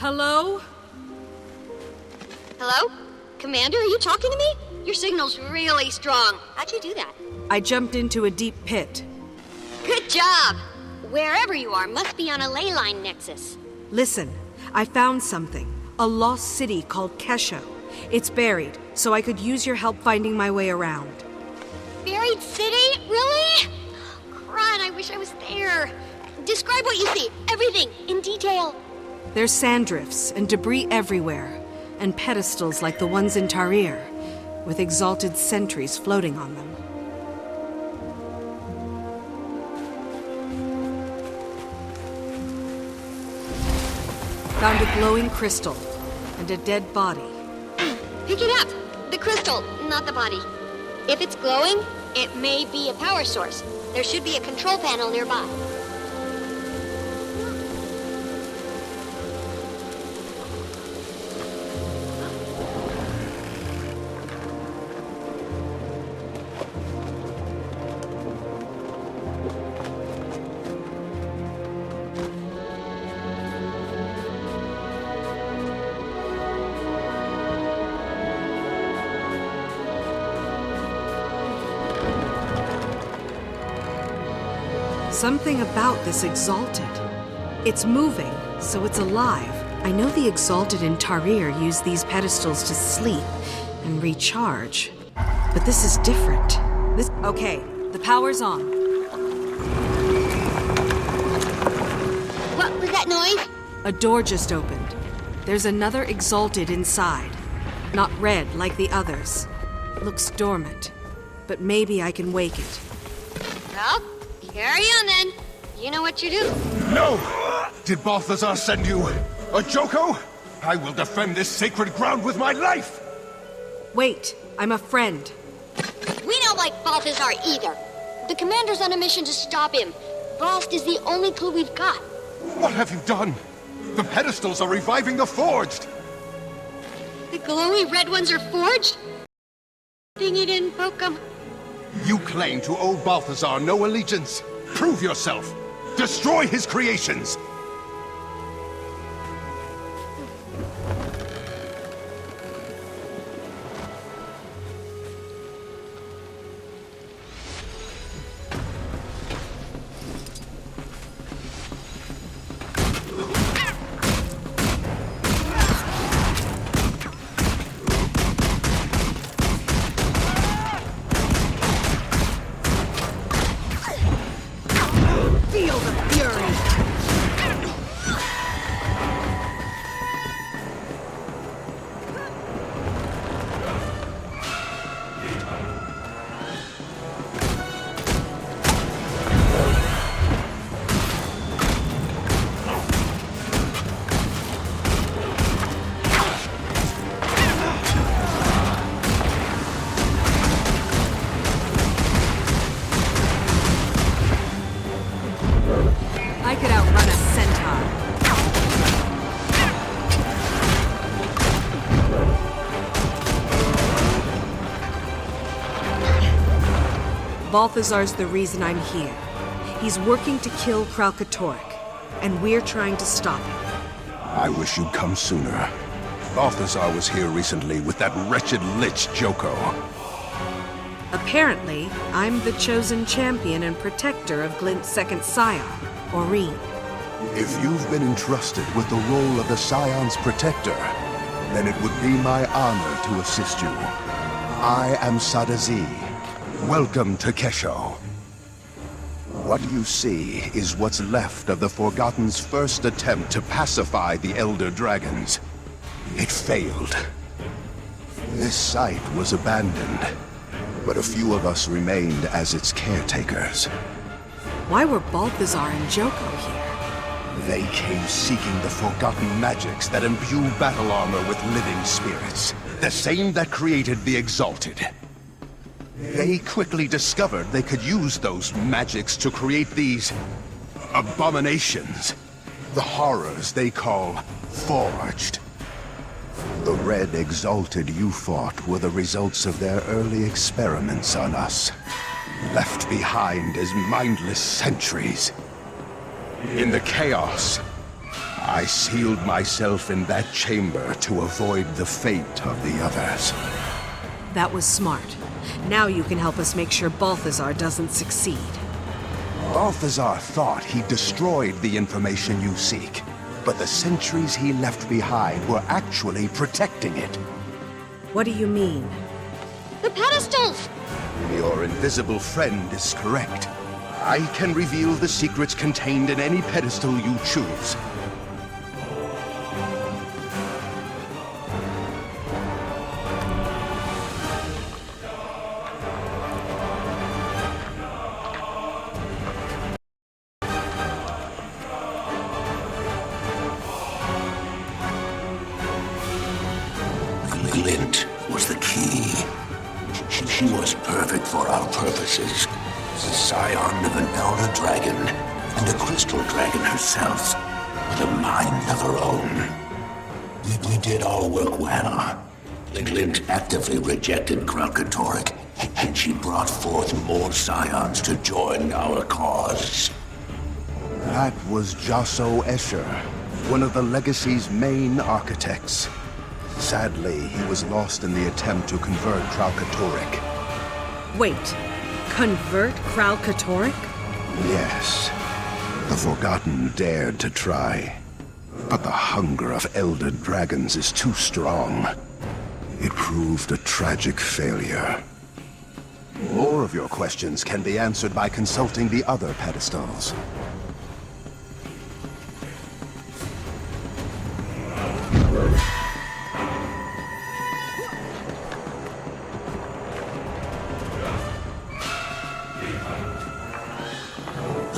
Hello? Hello? Commander, are you talking to me? Your signal's really strong. How'd you do that? I jumped into a deep pit. Good job! Wherever you are must be on a ley line nexus. Listen, I found something. A lost city called Kesho. It's buried, so I could use your help finding my way around. Buried city? Really? Crud, I wish I was there. Describe what you see. Everything, in detail. There's sand drifts and debris everywhere, and pedestals like the ones in Tarir, with exalted sentries floating on them. Found a glowing crystal and a dead body. Pick it up. The crystal, not the body. If it's glowing, it may be a power source. There should be a control panel nearby. Something about this Exalted. It's moving, so it's alive. I know the Exalted in Tarir use these pedestals to sleep and recharge. But this is different. Okay, the power's on. What was that noise? A door just opened. There's another Exalted inside. Not red like the others. Looks dormant. But maybe I can wake it. Well, carry on then. You know what you do. No! Did Balthazar send you a Joko? I will defend this sacred ground with my life! Wait, I'm a friend. We don't like Balthazar either. The commander's on a mission to stop him. Blast is the only clue we've got. What have you done? The pedestals are reviving the forged! The glowy red ones are forged? Ding, you didn't poke 'em. You claim to owe Balthazar no allegiance. Prove yourself. Destroy his creations. Feel the fury! I could outrun a centaur. Balthazar's the reason I'm here. He's working to kill Kralkatorrik, and we're trying to stop him. I wish you'd come sooner. Balthazar was here recently with that wretched lich Joko. Apparently, I'm the chosen champion and protector of Glint's second scion, Aurene. If you've been entrusted with the role of the Scion's protector, then it would be my honor to assist you. I am Sadazi. Welcome to Kesho. What you see is what's left of the Forgotten's first attempt to pacify the Elder Dragons. It failed. This site was abandoned, but a few of us remained as its caretakers. Why were Balthazar and Joko here? They came seeking the forgotten magics that imbue battle armor with living spirits. The same that created the Exalted. They quickly discovered they could use those magics to create these abominations. The horrors they call Forged. The Red Exalted you fought were the results of their early experiments on us. Left behind as mindless sentries. In the chaos, I sealed myself in that chamber to avoid the fate of the others. That was smart. Now you can help us make sure Balthazar doesn't succeed. Balthazar thought he destroyed the information you seek, but the sentries he left behind were actually protecting it. What do you mean? The pedestals! Your invisible friend is correct. I can reveal the secrets contained in any pedestal you choose. Glint was the key. She was perfect for our purposes. The scion of an elder dragon, and a crystal dragon herself, with a mind of her own. We did our work well. Glint actively rejected Kralkatorrik, and she brought forth more scions to join our cause. That was Josso Escher, one of the Legacy's main architects. Sadly, he was lost in the attempt to convert Kralkatorrik. Wait, convert Kralkatorrik? Yes. The Forgotten dared to try. But the hunger of elder dragons is too strong. It proved a tragic failure. More of your questions can be answered by consulting the other pedestals.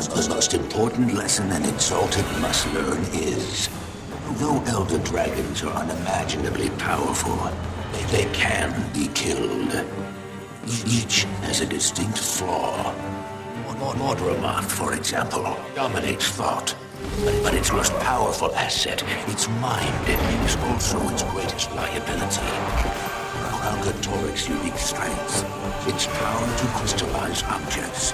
The most important lesson an Exalted must learn is, though Elder Dragons are unimaginably powerful, they can be killed. Each has a distinct flaw. Mordramoth, for example, dominates thought. But its most powerful asset, its mind, is also its greatest liability. Kralkatorrik's unique strength, its power to crystallize objects,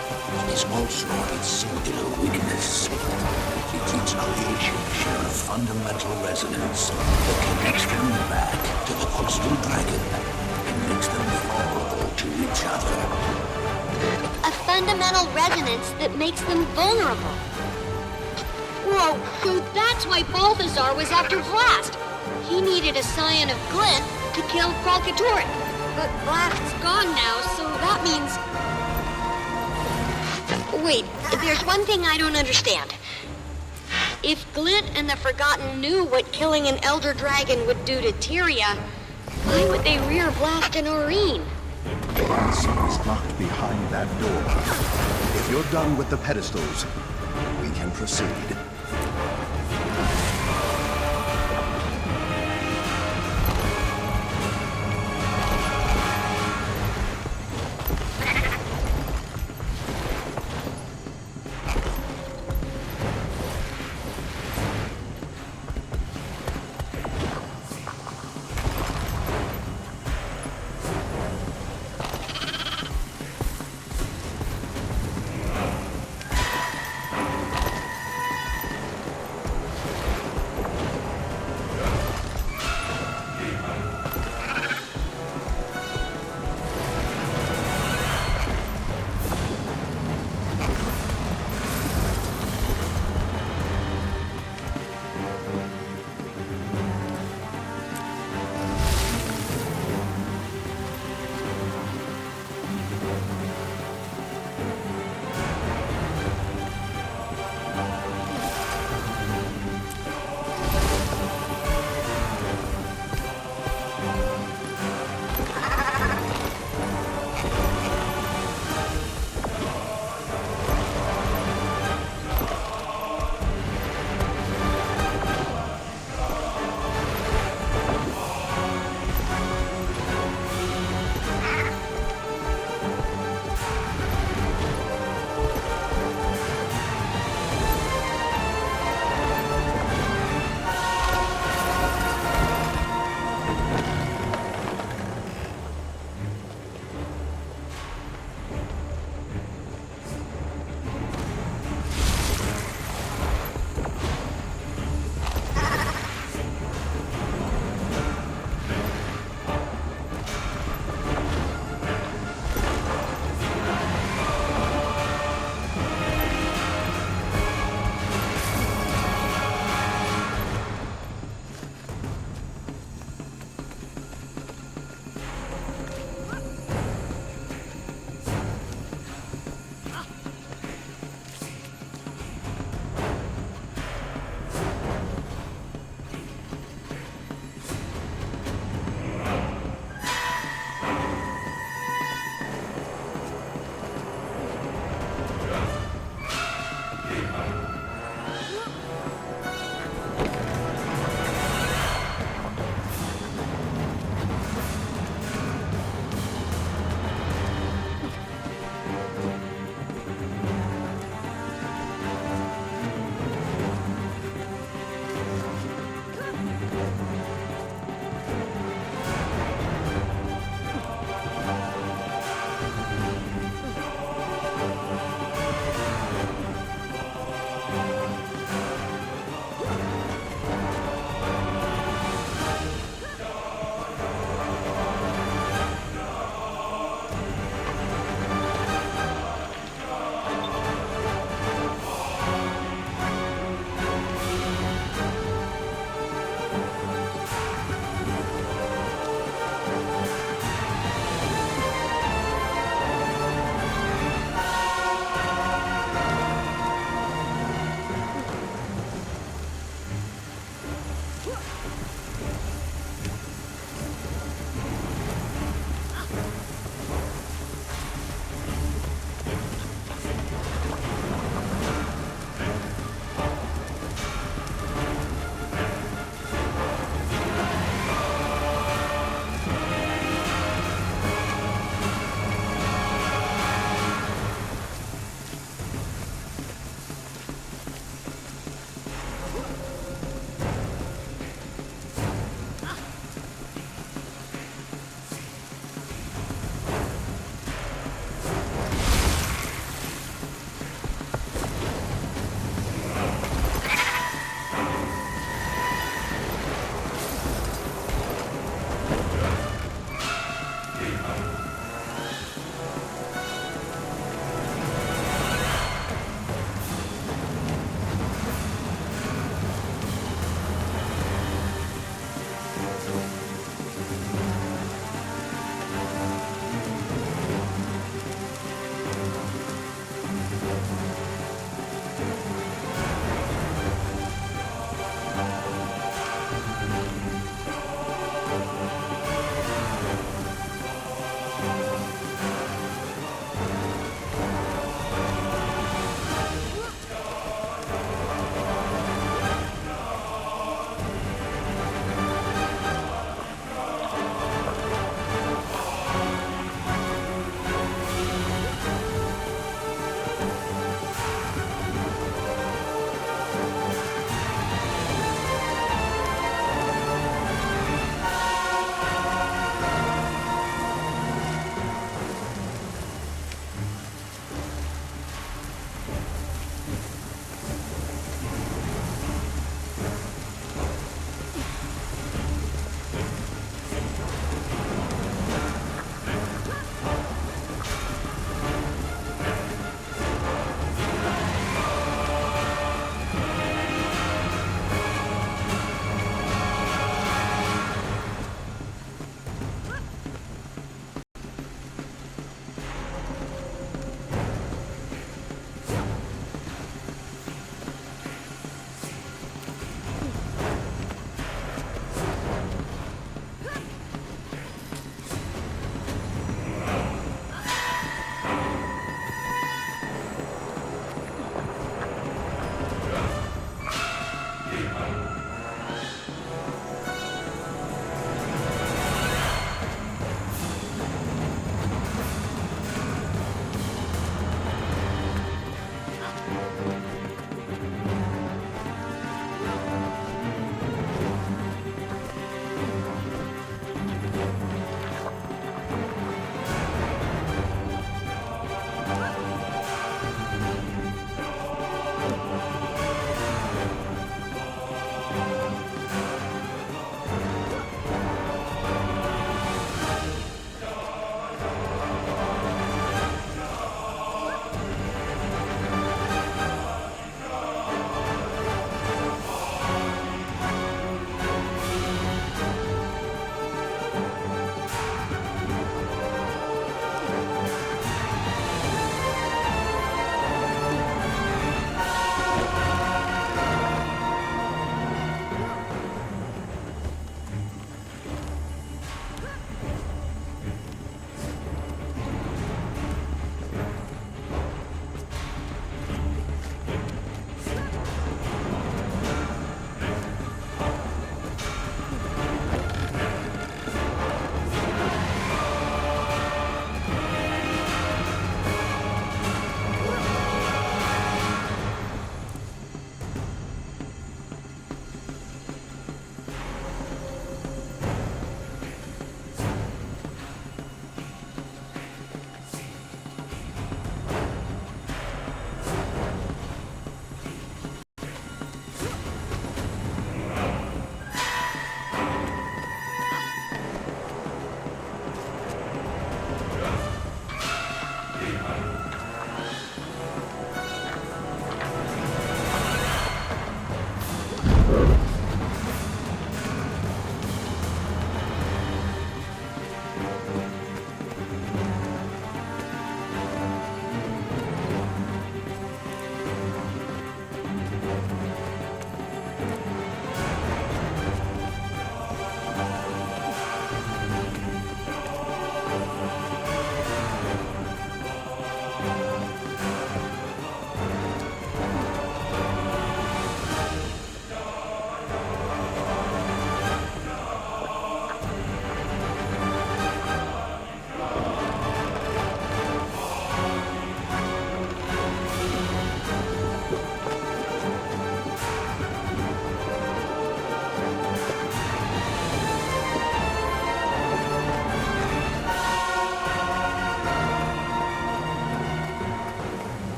is also its singular weakness. Its creation share a fundamental resonance that connects them back to the crystal dragon and makes them vulnerable to each other. A fundamental resonance that makes them vulnerable. Whoa, so that's why Balthazar was after Blast. He needed a scion of Glint to kill Kralkatorrik. But Blast's gone now, so that means... Wait, there's one thing I don't understand. If Glint and the Forgotten knew what killing an Elder Dragon would do to Tyria, why would they rear Blast and Aurene? The answer is locked behind that door. If you're done with the pedestals, we can proceed.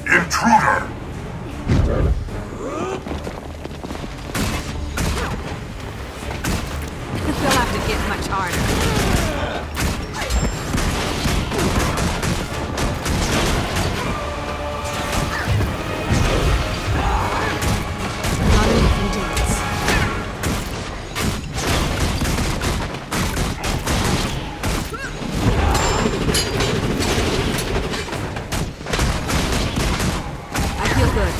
Intruder! They'll have to hit much harder. Not enough endurance. I feel good.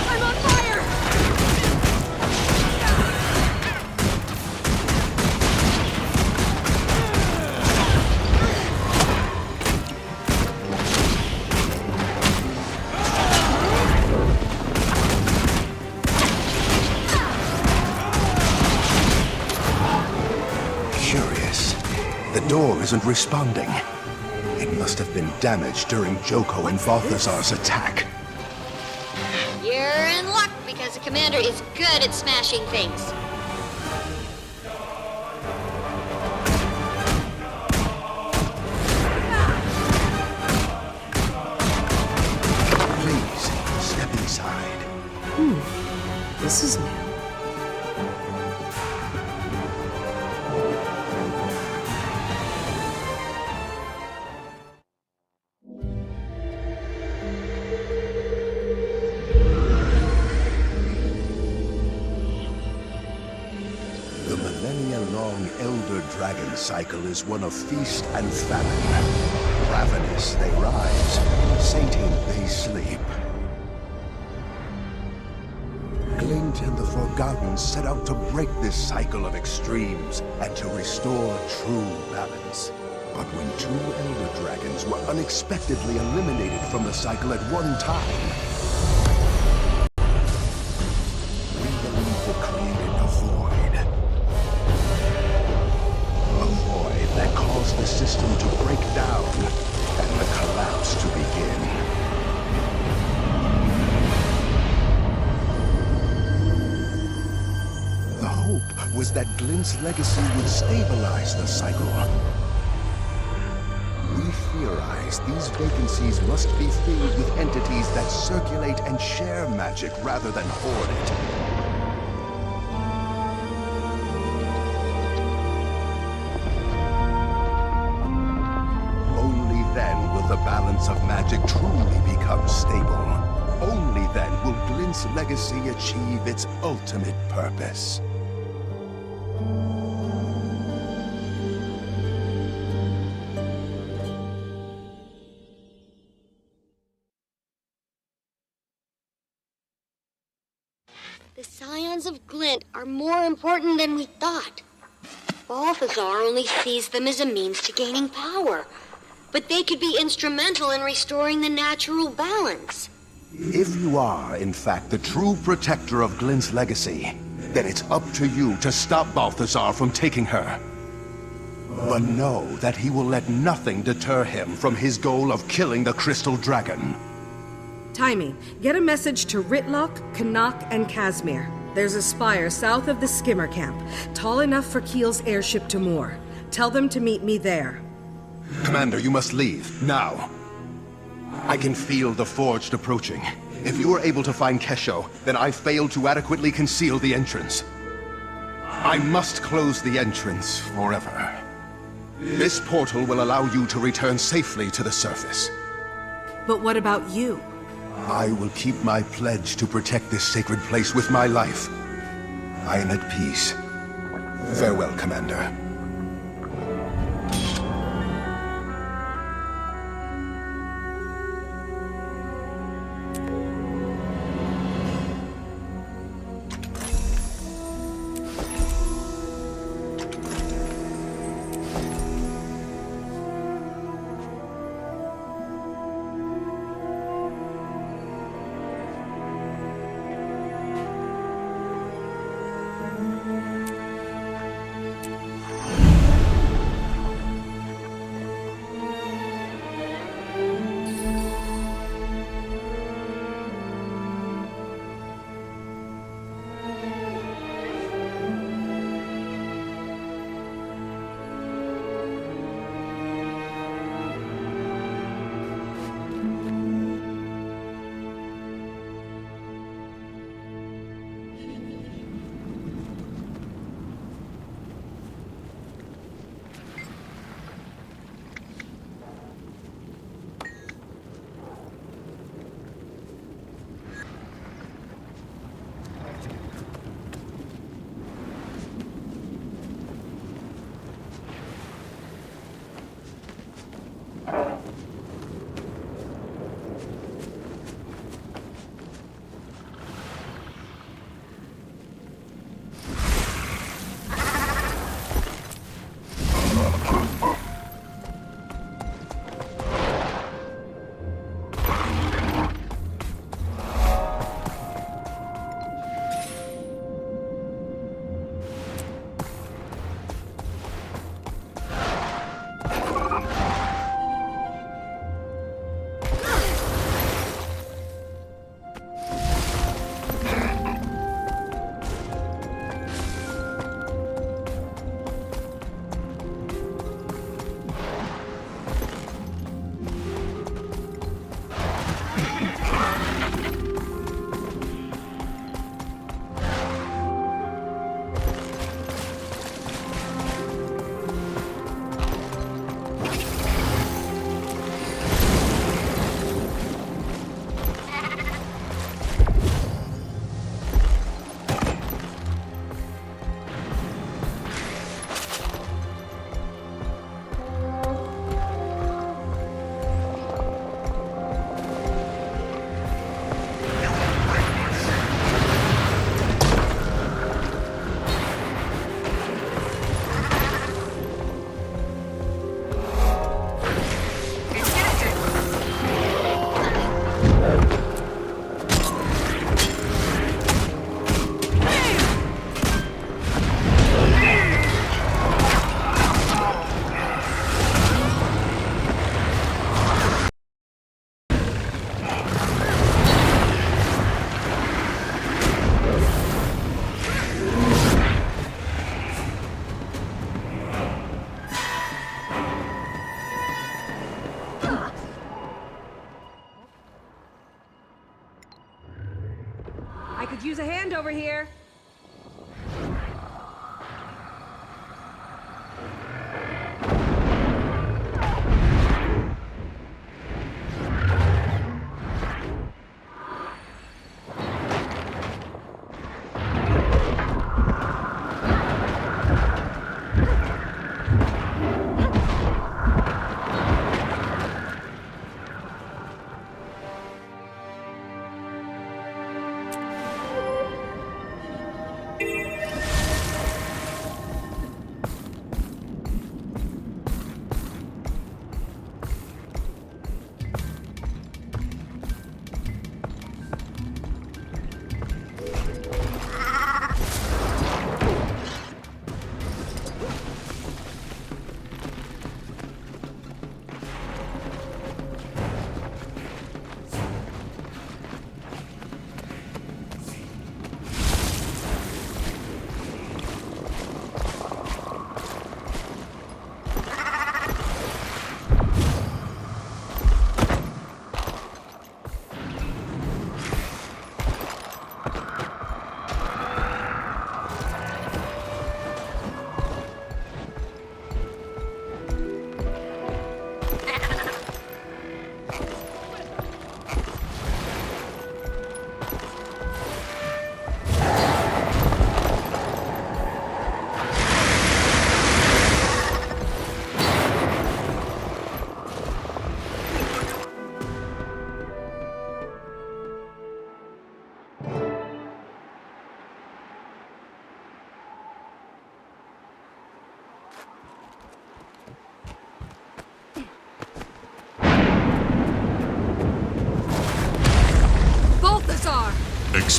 I'm on fire! Curious. The door isn't responding. It must have been damaged during Joko and Balthazar's attack. You're in luck because the commander is good at smashing things. Please, step inside. This is new. The millennia-long Elder Dragon cycle is one of feast and famine. Ravenous they rise, sating they sleep. Glint and the Forgotten set out to break this cycle of extremes and to restore true balance. But when two Elder Dragons were unexpectedly eliminated from the cycle at one time, we believe it created a void. A void that caused the system to break down and the collapse to begin. The hope was that Glint's legacy would stabilize the cycle. We theorize these vacancies must be filled with entities that circulate and share magic rather than hoard it. Only then will the balance of magic truly become stable. Only then will Glint's legacy achieve its ultimate purpose. The scions of Glint are more important than we thought. Balthazar only sees them as a means to gaining power, but they could be instrumental in restoring the natural balance. If you are, in fact, the true protector of Glint's legacy, then it's up to you to stop Balthazar from taking her. But know that he will let nothing deter him from his goal of killing the Crystal Dragon. Timing. Get a message to Ritlock, Canuck, and Casimir. There's a spire south of the skimmer camp, tall enough for Keel's airship to moor. Tell them to meet me there. Commander, you must leave, now. I can feel the Forged approaching. If you are able to find Kesho, then I failed to adequately conceal the entrance. I must close the entrance forever. This portal will allow you to return safely to the surface. But what about you? I will keep my pledge to protect this sacred place with my life. I am at peace. Farewell, Commander. I could use a hand over here.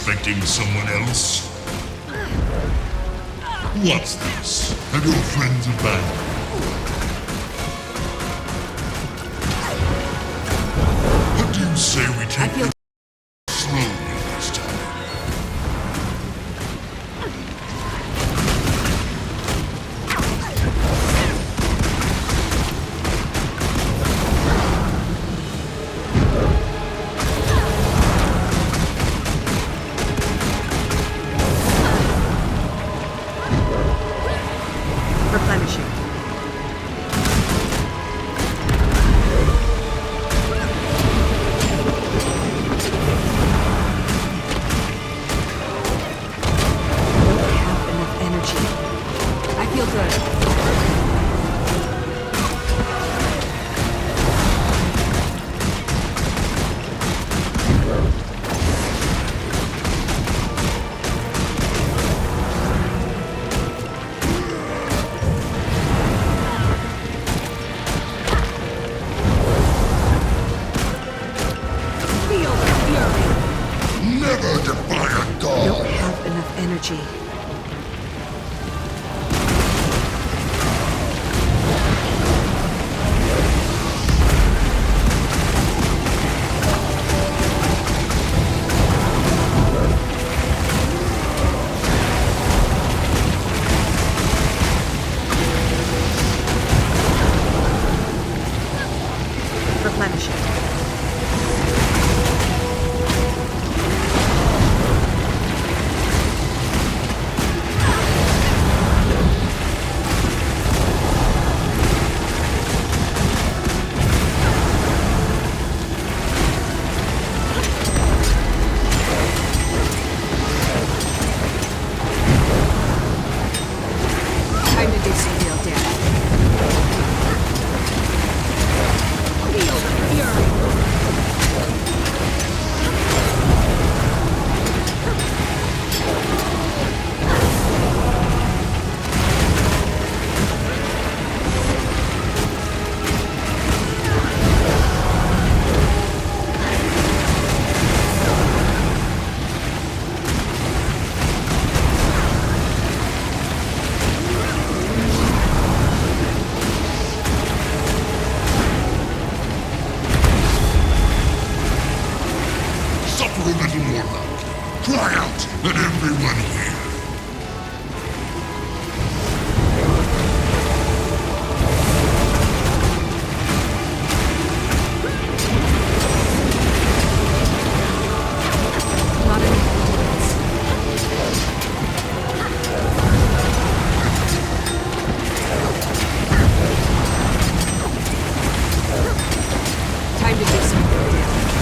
expecting someone else? What's this? Have your friends abandoned? What do you say we take it slowly this time? Replenishing. Don't have enough energy. I feel good. Feel the fury. Never defy a god! Don't have enough energy. Replenishing. Time to do some real damage. Feel the fury. Suffer a little more loudly. Cry out, and everyone hear. Not enough endurance. Time to do some real damage.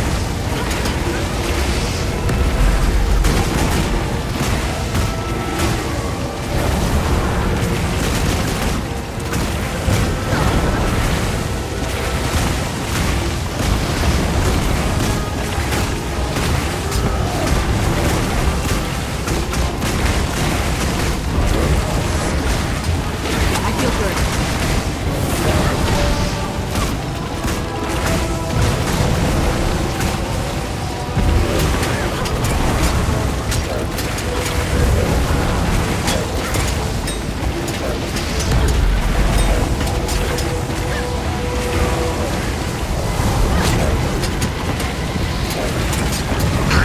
I feel good.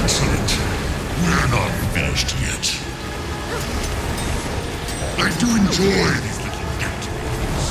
Excellent. We're not finished yet. I do enjoy these little get-togethers.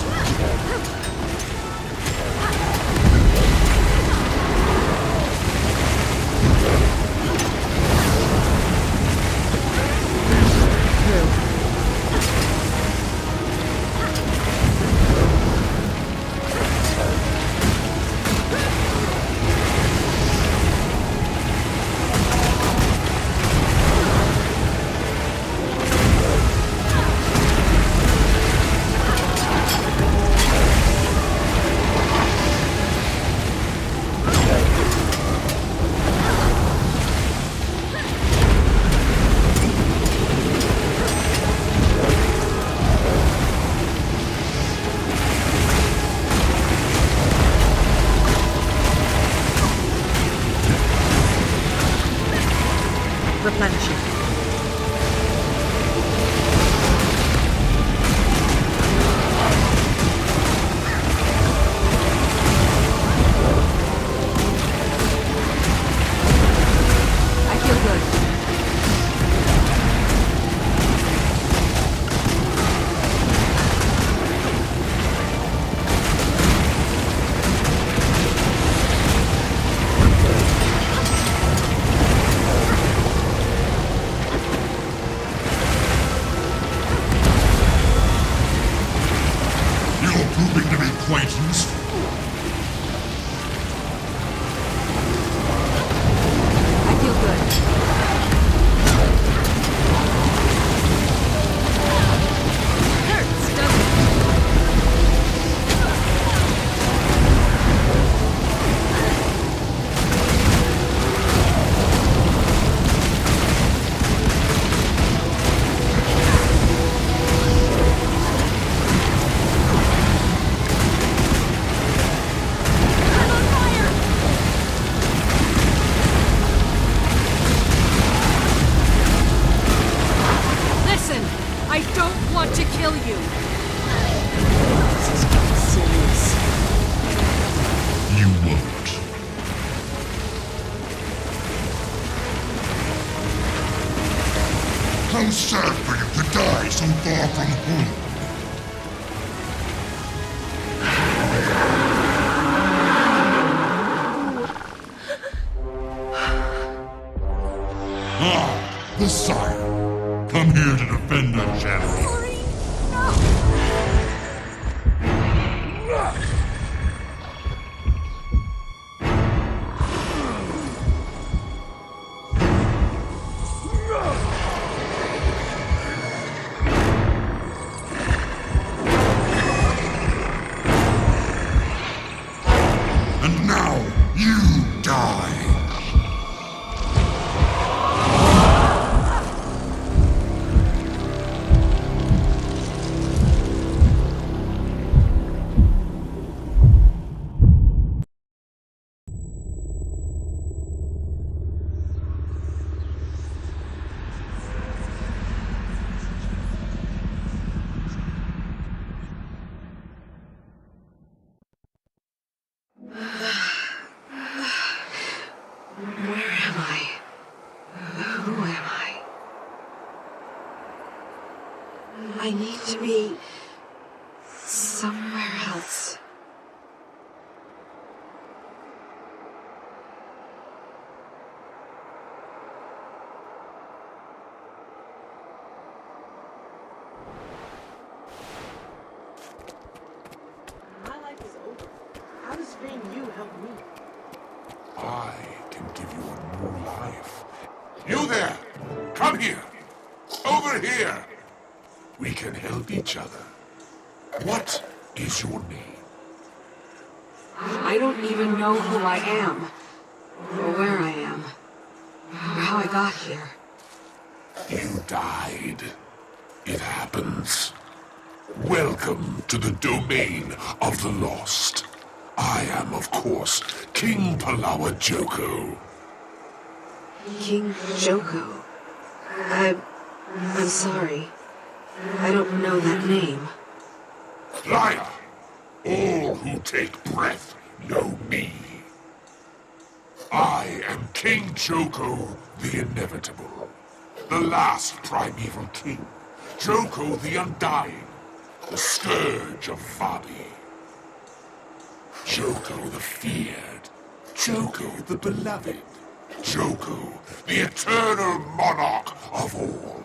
you. This is getting serious. You won't. How sad for you to die so far from home. The Sire. Come here to defend our champion. And now, you die. Where am I? Who am I? I need to be somewhere else. My life is over. How does being you help me? I can give you a new life. You there! Come here! Over here! We can help each other. What is your name? I don't even know who I am, or where I am, or how I got here. You died. It happens. Welcome to the domain of the lost. I am, of course, King Palawa Joko. King Joko. I'm sorry. I don't know that name. Liar! All who take breath know me. I am King Joko the Inevitable, the last primeval king. Joko the Undying, the scourge of Vabi. Joko the feared, Joko the beloved, Joko the eternal monarch of all.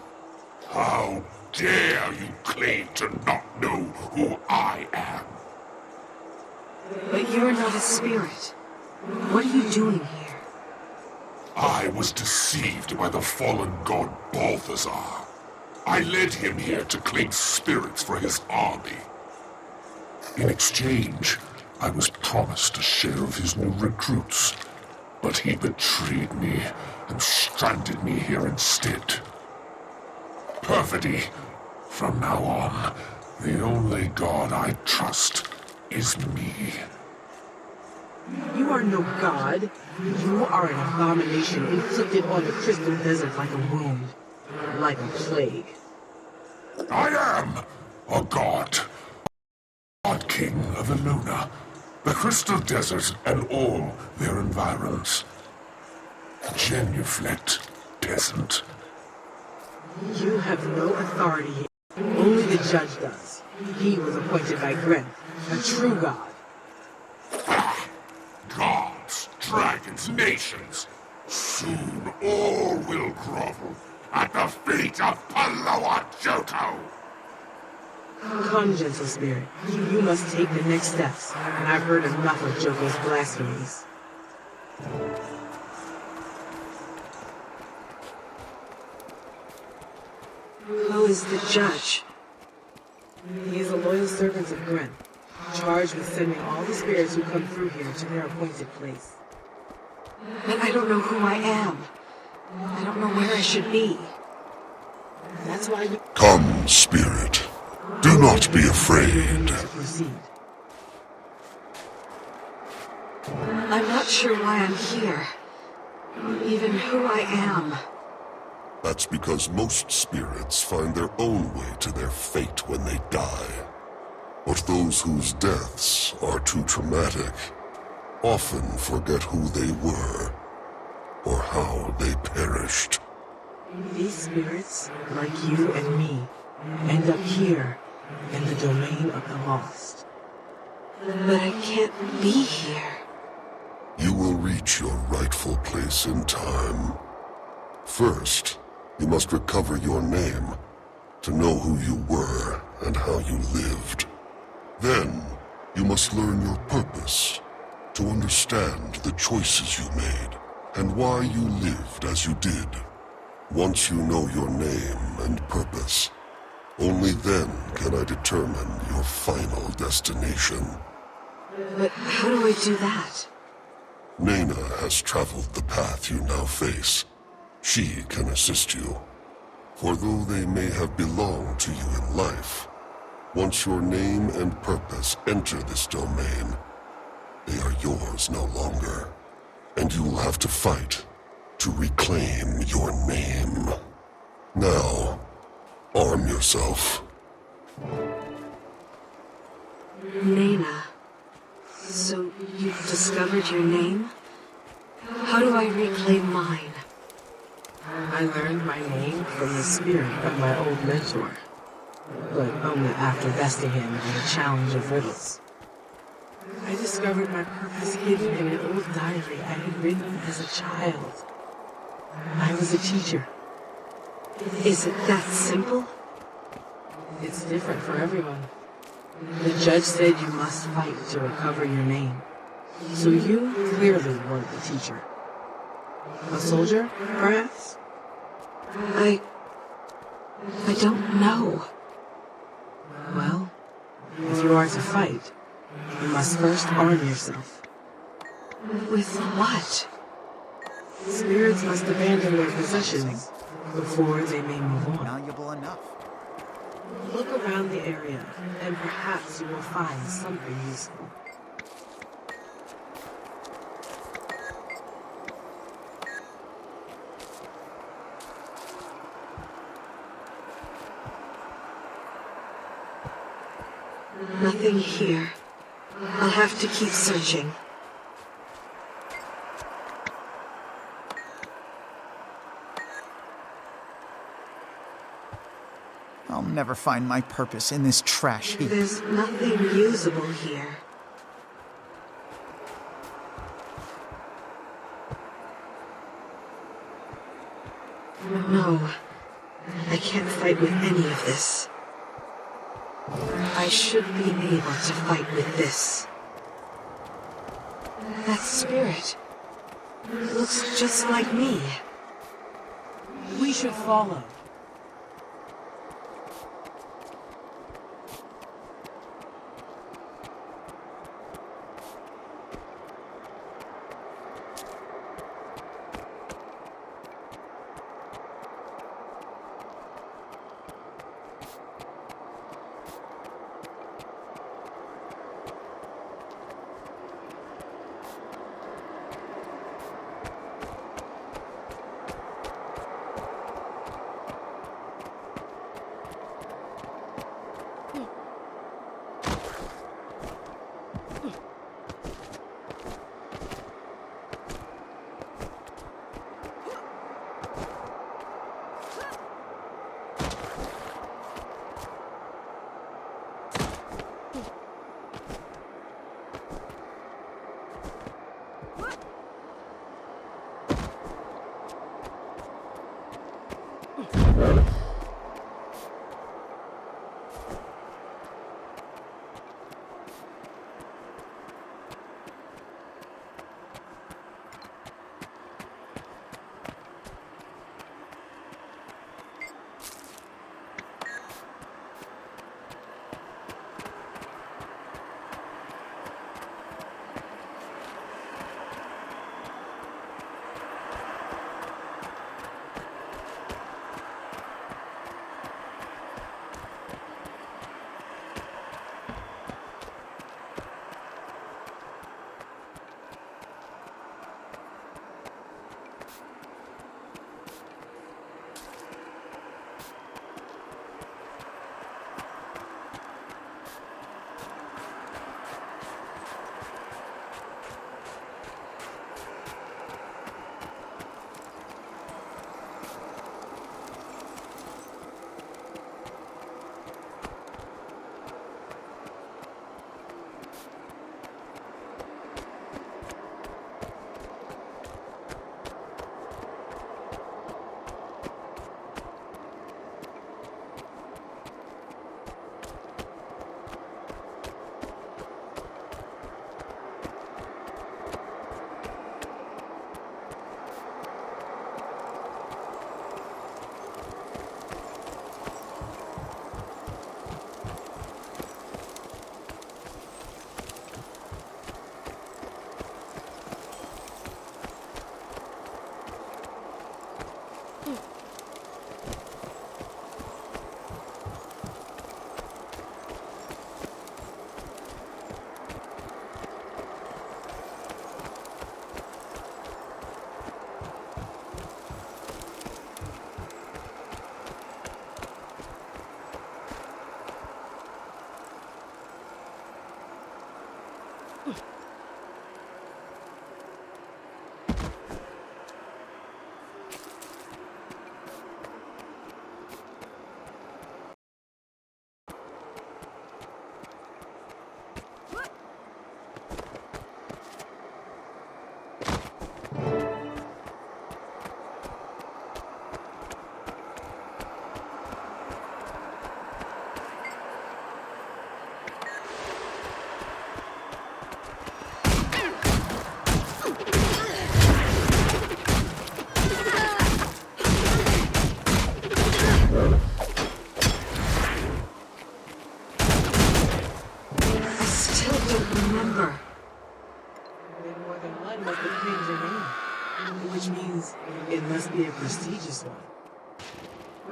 How dare you claim to not know who I am? But you're not a spirit. What are you doing here? I was deceived by the fallen god Balthazar. I led him here to claim spirits for his army. In exchange, I was promised a share of his new recruits, but he betrayed me and stranded me here instead. Perfidy. From now on, the only god I trust is me. You are no god. You are an abomination inflicted on the crystal desert like a wound, like a plague. I am a god. God King of Eluna, the Crystal Desert and all their environs. Genuflect, peasant. You have no authority here. Only the judge does. He was appointed by Gren, a true god. Gods, dragons, nations. Soon all will grovel at the feet of Palawa Joko. Come, gentle spirit. You must take the next steps, and I've heard enough of Joko's blasphemies. Who is the judge? He is a loyal servant of Gren, charged with sending all the spirits who come through here to their appointed place. But I don't know who I am. I don't know where I should be. That's why you Come, spirit. Do not be afraid. to proceed. I'm not sure why I'm here. Even who I am. That's because most spirits find their own way to their fate when they die. But those whose deaths are too traumatic often forget who they were or how they perished. These spirits, like you and me, end up here in the domain of the lost. But I can't be here. You will reach your rightful place in time. First, you must recover your name, to know who you were and how you lived. Then, you must learn your purpose, to understand the choices you made, and why you lived as you did. Once you know your name and purpose, only then can I determine your final destination. But how do I do that? Nena has traveled the path you now face. She can assist you. For though they may have belonged to you in life, once your name and purpose enter this domain, they are yours no longer. And you will have to fight to reclaim your name. Now, arm yourself. Nena. So you've discovered your name? How do I reclaim mine? I learned my name from the spirit of my old mentor, but only after besting him in a challenge of riddles. I discovered my purpose hidden in an old diary I had written as a child. I was a teacher. Is it that simple? It's different for everyone. The judge said you must fight to recover your name. So you clearly weren't the teacher. A soldier, perhaps? I don't know. Well, if you are to fight, you must first arm yourself. With what? Spirits must abandon their possessions before they may move on. Valuable enough. Look around the area, and perhaps you will find something useful. Nothing here. I'll have to keep searching. I'll never find my purpose in this trash heap. There's nothing usable here. No, I can't fight with any of this. I should be able to fight with this. That spirit looks just like me. We should follow.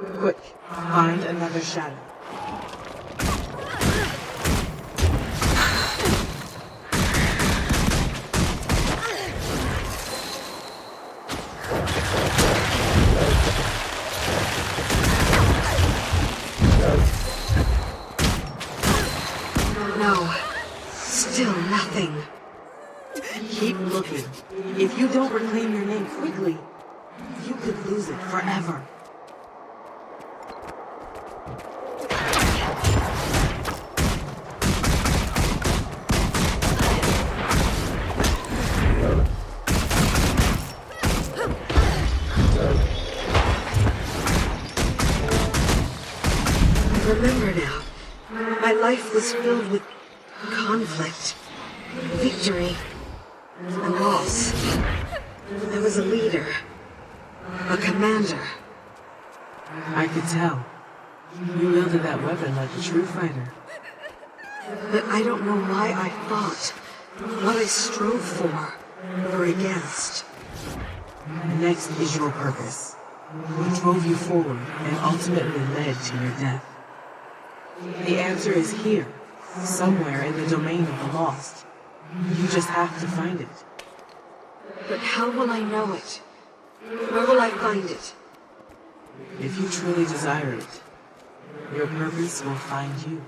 Quick, find another shadow. No. Still nothing. Keep looking. If you don't reclaim your name quickly, you could lose it forever. I remember now. My life was filled with conflict, victory, and loss. I was a leader, a commander. I could tell. You wielded that weapon like a true fighter. But I don't know why I fought, what I strove for, or against. Next is your purpose. What drove you forward and ultimately led to your death? The answer is here, somewhere in the domain of the lost. You just have to find it. But how will I know it? Where will I find it? If you truly desire it, your purpose will find you.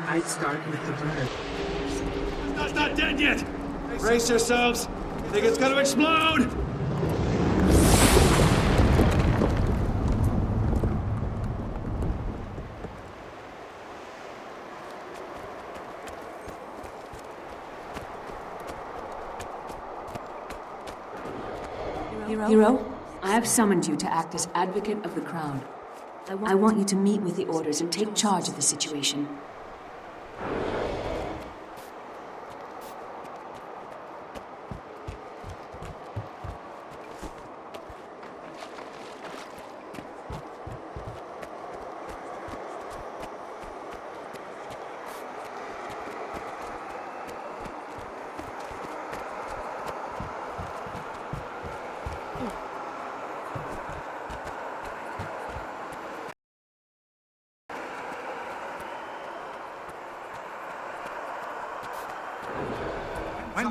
I'd start with the bird. It's not dead yet! Brace yourselves! I think it's gonna explode! Hero, I have summoned you to act as advocate of the Crown. I want you to meet with the Orders and take charge of the situation.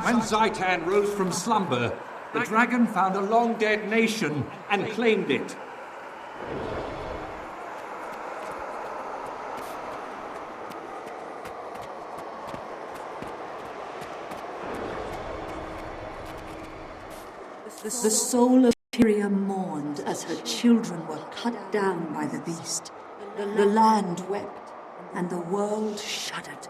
When Zaitan rose from slumber, the dragon found a long-dead nation and claimed it. The soul of Tyria mourned as her children were cut down by the beast. The land wept, and the world shuddered.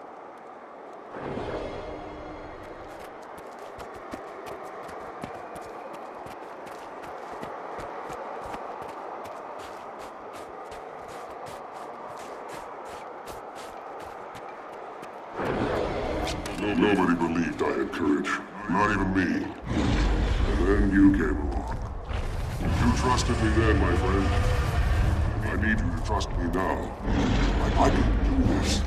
Nobody believed I had courage. Not even me. And then you came along. You trusted me then, my friend. I need you to trust me now. I can do this.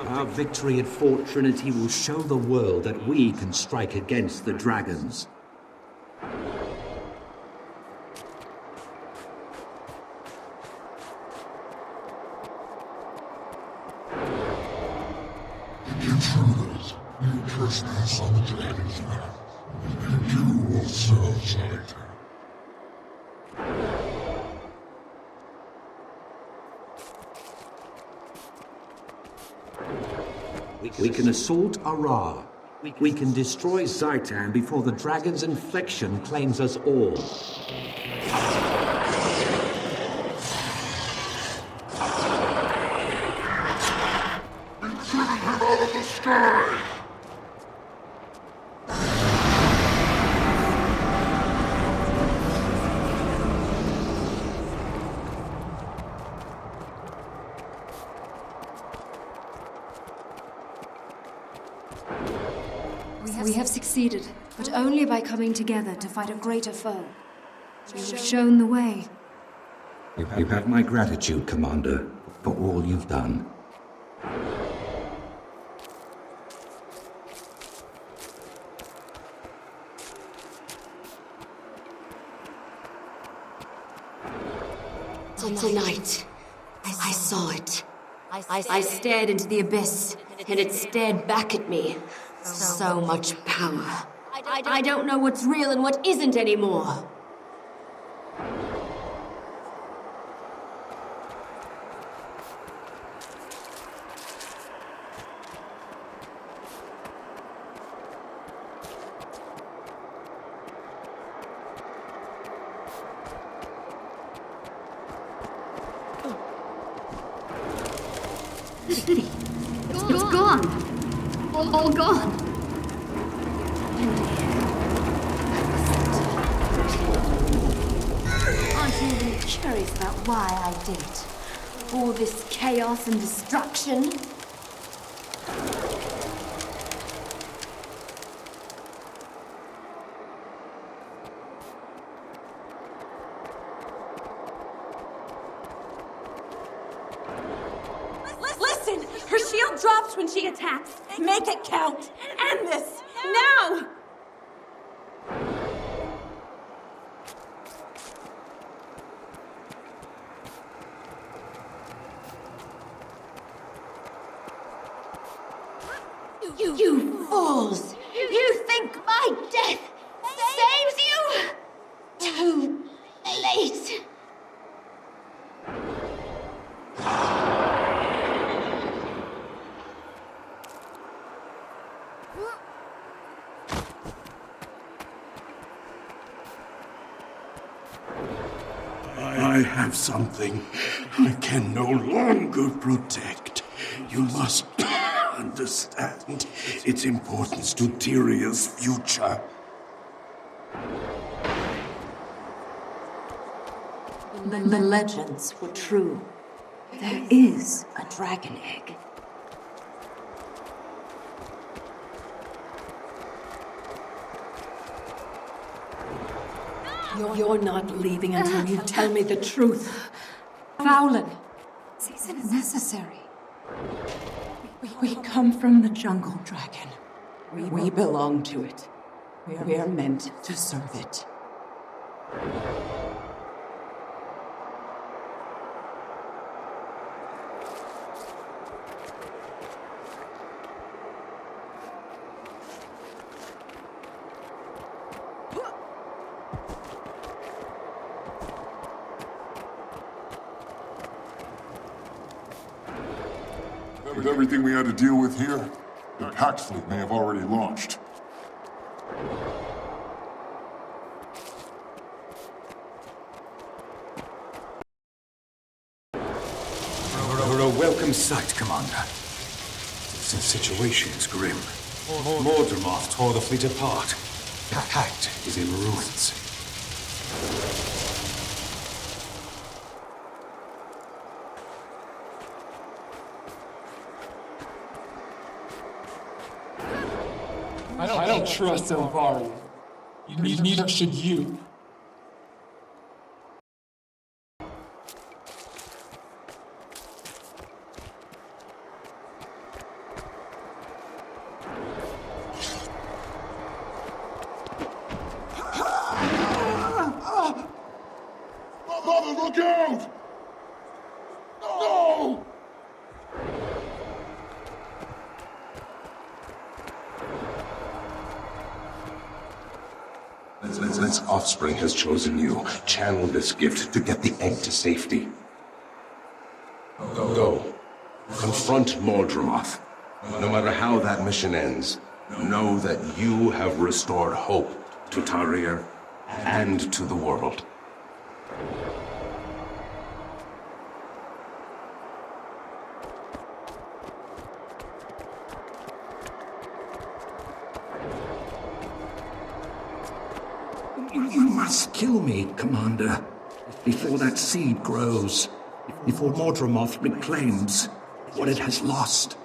Our victory at Fort Trinity will show the world that we can strike against the dragons. Intruders, you trespass on the dragon's land, and you will serve Zayt. We can assault Ara. We can destroy Zaitan before the dragon's infection claims us all. Out of the sky! We have succeeded, but only by coming together to fight a greater foe. You have shown the way. You have my gratitude, Commander, for all you've done. Tonight, I saw it. I stared into the abyss, and it stared back at me. So much power. I don't know what's real and what isn't anymore. The city. It's gone. All gone. Aren't you even curious about why I did it? All this chaos and destruction? Listen! Her shield drops when she attacks. Make it count. End this. Now! You fools! You think my death saves you? Too late. I have something I can no longer protect. You must understand its importance to Tyria's future. The legends were true. There is a dragon egg. You're not leaving until you tell me the truth. Fowlin, is it necessary? We come from the jungle, dragon. We belong to it. We are meant to serve it. With everything we had to deal with here, the Pact fleet may have already launched. You're a welcome sight, Commander. The situation is grim. Mordramoth tore the fleet apart. The Pact is in ruins. I don't trust Elvari. Neither should you. continent's offspring has chosen you. Channel this gift to get the egg to safety. Go. Confront Mordremoth. No matter how that mission ends, know that you have restored hope to Tarir and to the world. You must kill me, Commander, before that seed grows, before Mordremoth reclaims what it has lost.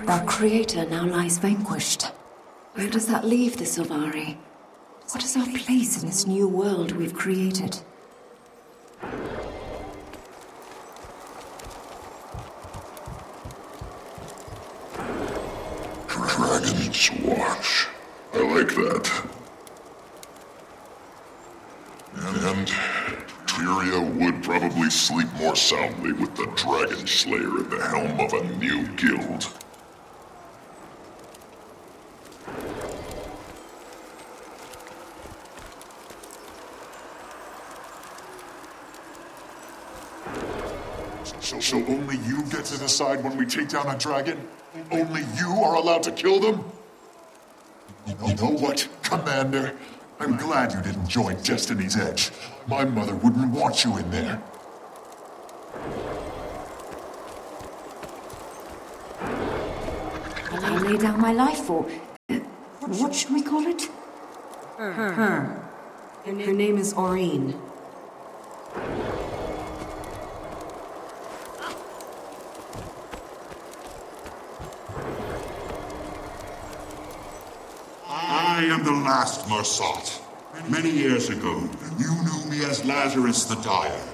Our creator now lies vanquished. Where does that leave the Sylvari? What is our place in this new world we've created? Dragon's Watch. I like that. And Tyria would probably sleep more soundly with the Dragon Slayer at the helm of a new guild. So only you get to decide when we take down a dragon? Only you are allowed to kill them? You know what, Commander? I'm glad you didn't join Destiny's Edge. My mother wouldn't want you in there. I lay down my life for... what should we call it? Her. Her name is Aurene. I am the last Mersat. Many years ago, you knew me as Lazarus the Dire.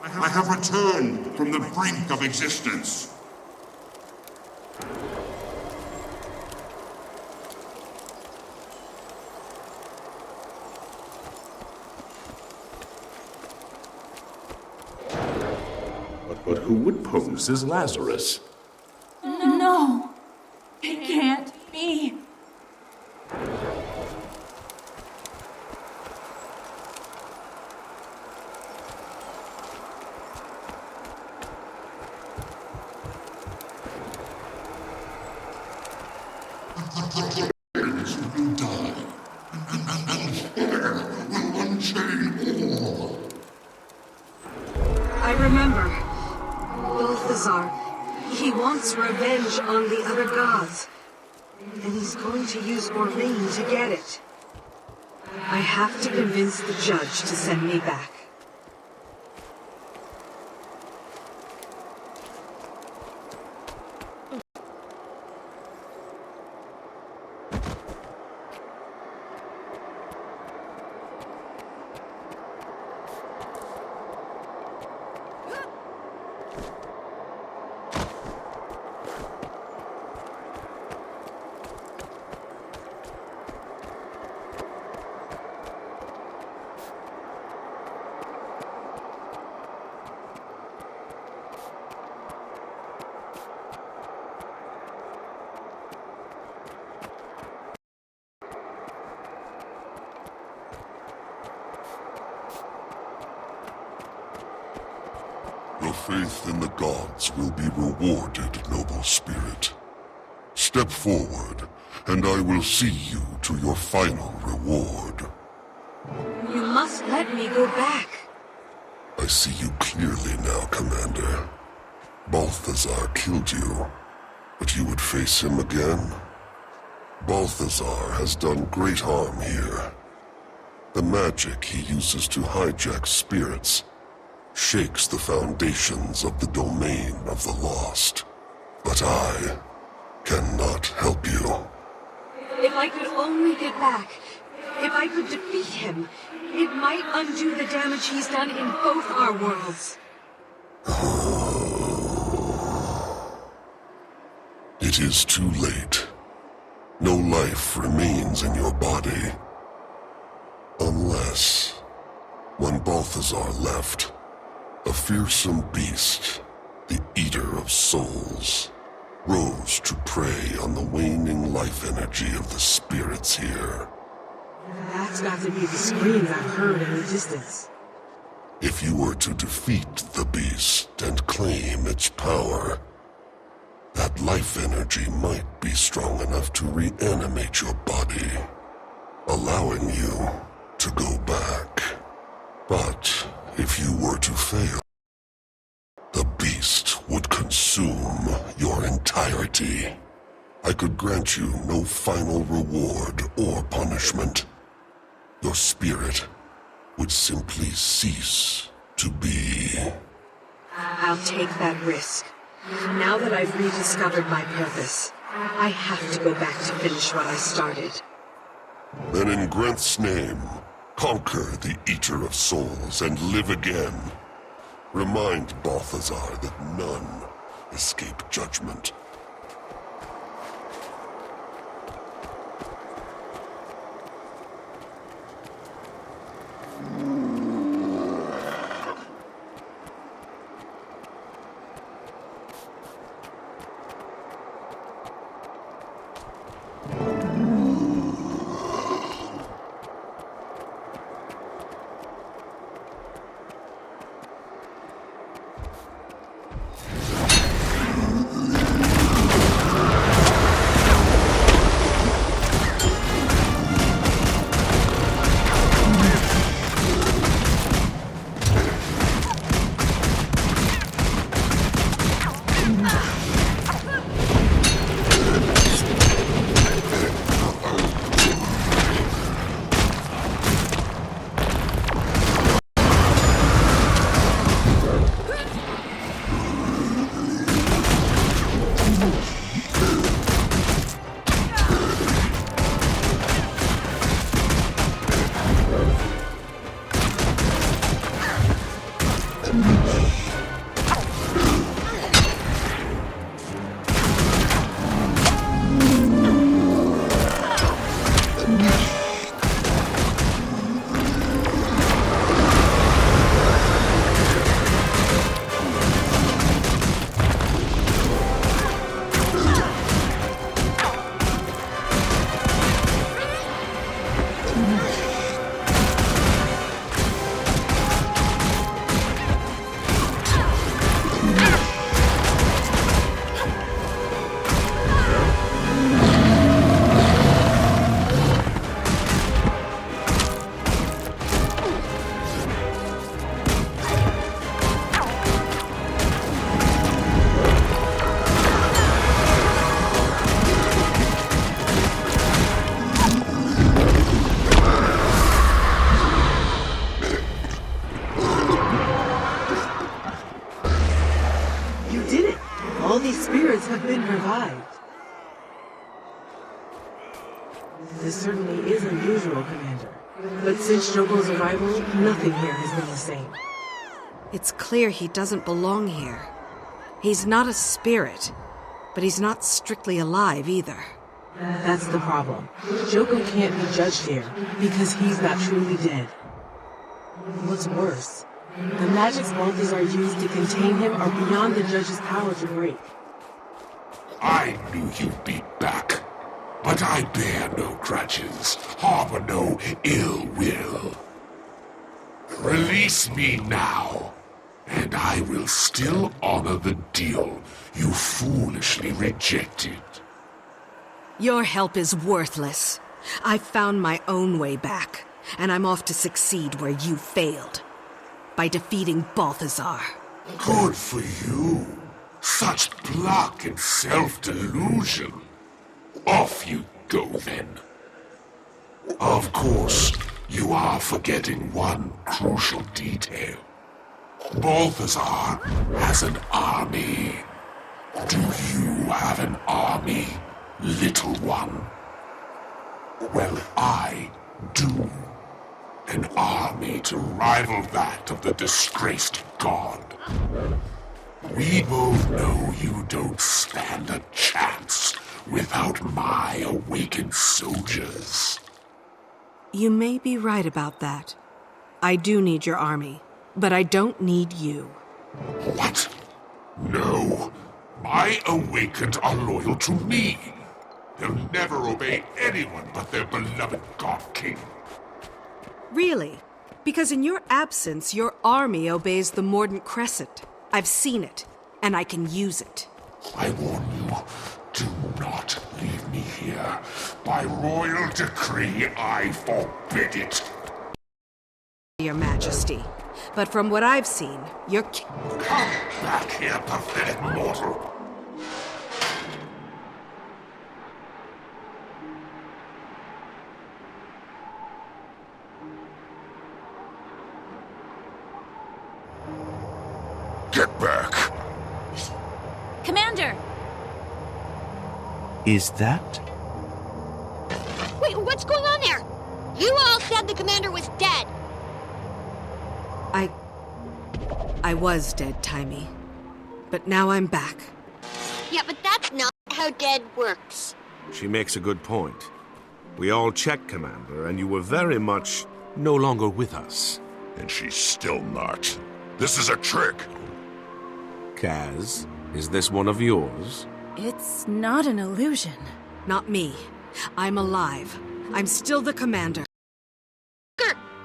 I have returned from the brink of existence. But who would pose as Lazarus? No, it can't be. Dragons will die, and fire will unchain all. I remember. Balthazar. He wants revenge on the other gods. And he's going to use Aurene to get it. I have to convince the judge to send me back. Your faith in the gods will be rewarded, noble spirit. Step forward, and I will see you to your final reward. You must let me go back. I see you clearly now, Commander. Balthazar killed you, but you would face him again? Balthazar has done great harm here. The magic he uses to hijack spirits shakes the foundations of the domain of the lost. But I cannot help you. If I could only get back, if I could defeat him, it might undo the damage he's done in both our worlds. It is too late. No life remains in your body. Unless, when Balthazar left, a fearsome beast, the Eater of Souls, rose to prey on the waning life energy of the spirits here. That's got to be the screams I've heard in the distance. If you were to defeat the beast and claim its power, that life energy might be strong enough to reanimate your body, allowing you to go back. But if you were to fail, the beast would consume your entirety. I could grant you no final reward or punishment. Your spirit would simply cease to be. I'll take that risk. Now that I've rediscovered my purpose, I have to go back to finish what I started. Then in Grenth's name, conquer the Eater of Souls and live again. Remind Balthazar that none escape judgment. All these spirits have been revived. This certainly is unusual, Commander. But since Joko's arrival, nothing here has been the same. It's clear he doesn't belong here. He's not a spirit, but he's not strictly alive either. That's the problem. Joko can't be judged here, because he's not truly dead. What's worse, the magics Balthazar used to contain him are beyond the judge's power to break. I knew you'd be back, but I bear no grudges, harbor no ill will. Release me now, and I will still honor the deal you foolishly rejected. Your help is worthless. I found my own way back, and I'm off to succeed where you failed. By defeating Balthazar. Good for you. Such pluck and self-delusion. Off you go, then. Of course, you are forgetting one crucial detail. Balthazar has an army. Do you have an army, little one? Well, I do. An army to rival that of the disgraced god. We both know you don't stand a chance without my awakened soldiers. You may be right about that. I do need your army, but I don't need you. What? No. My awakened are loyal to me. They'll never obey anyone but their beloved God King. Really? Because in your absence, your army obeys the Mordant Crescent. I've seen it, and I can use it. I warn you, do not leave me here. By royal decree, I forbid it. Your Majesty. But from what I've seen, you're... Come back here, pathetic mortal. Get back. Commander! Is that? Wait, what's going on there? You all said the commander was dead. I was dead, Timey. But now I'm back. Yeah, but that's not how dead works. She makes a good point. We all checked, Commander, and you were very much no longer with us. And she's still not. This is a trick. Kaz, is this one of yours? It's not an illusion. Not me. I'm alive. I'm still the commander.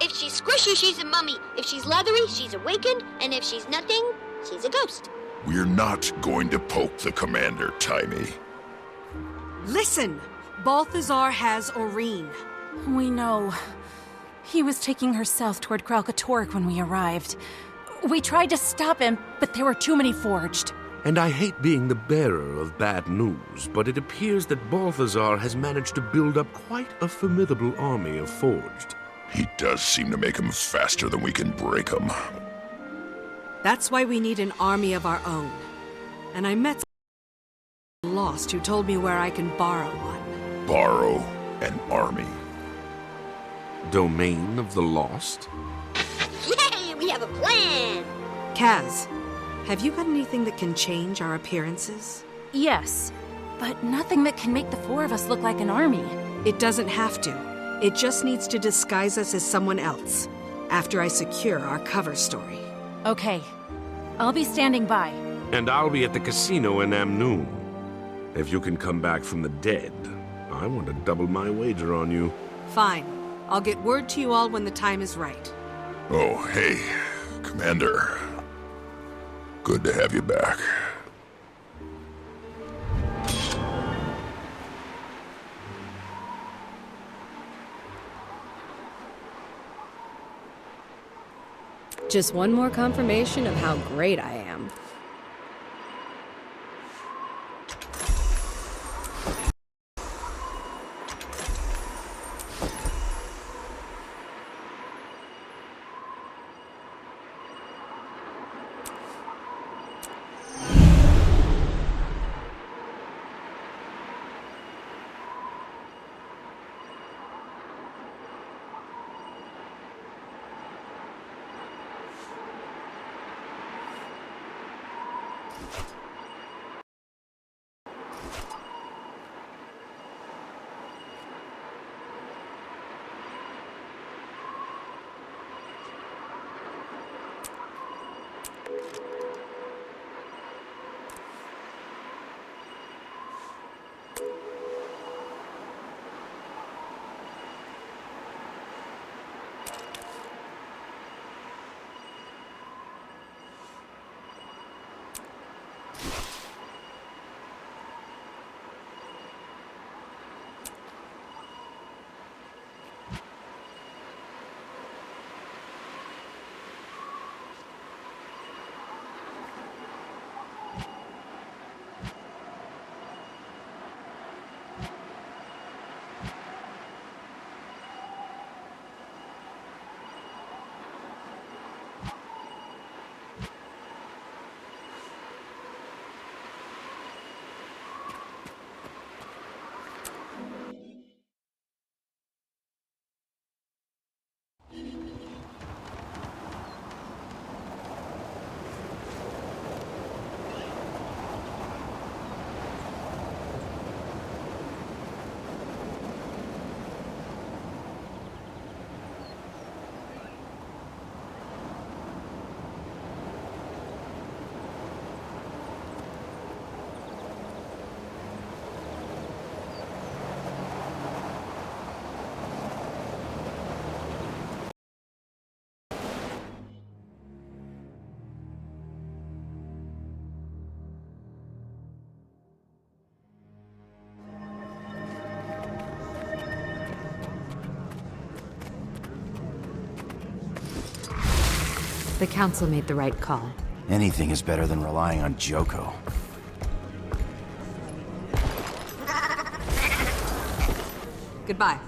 If she's squishy, she's a mummy. If she's leathery, she's awakened. And if she's nothing, she's a ghost. We're not going to poke the commander, Timey. Listen! Balthazar has Aurene. We know. He was taking her south toward Kralkatork when we arrived. We tried to stop him, but there were too many forged. And I hate being the bearer of bad news, but it appears that Balthazar has managed to build up quite a formidable army of forged. He does seem to make them faster than we can break them. That's why we need an army of our own. And I met someone lost who told me where I can borrow one. Borrow an army. Domain of the Lost? Yay, we have a plan! Kaz, have you got anything that can change our appearances? Yes, but nothing that can make the four of us look like an army. It doesn't have to. It just needs to disguise us as someone else, after I secure our cover story. Okay. I'll be standing by. And I'll be at the casino in Amnoon. If you can come back from the dead, I want to double my wager on you. Fine. I'll get word to you all when the time is right. Oh, hey, Commander. Good to have you back. Just one more confirmation of how great I am. The Council made the right call. Anything is better than relying on Joko. Goodbye.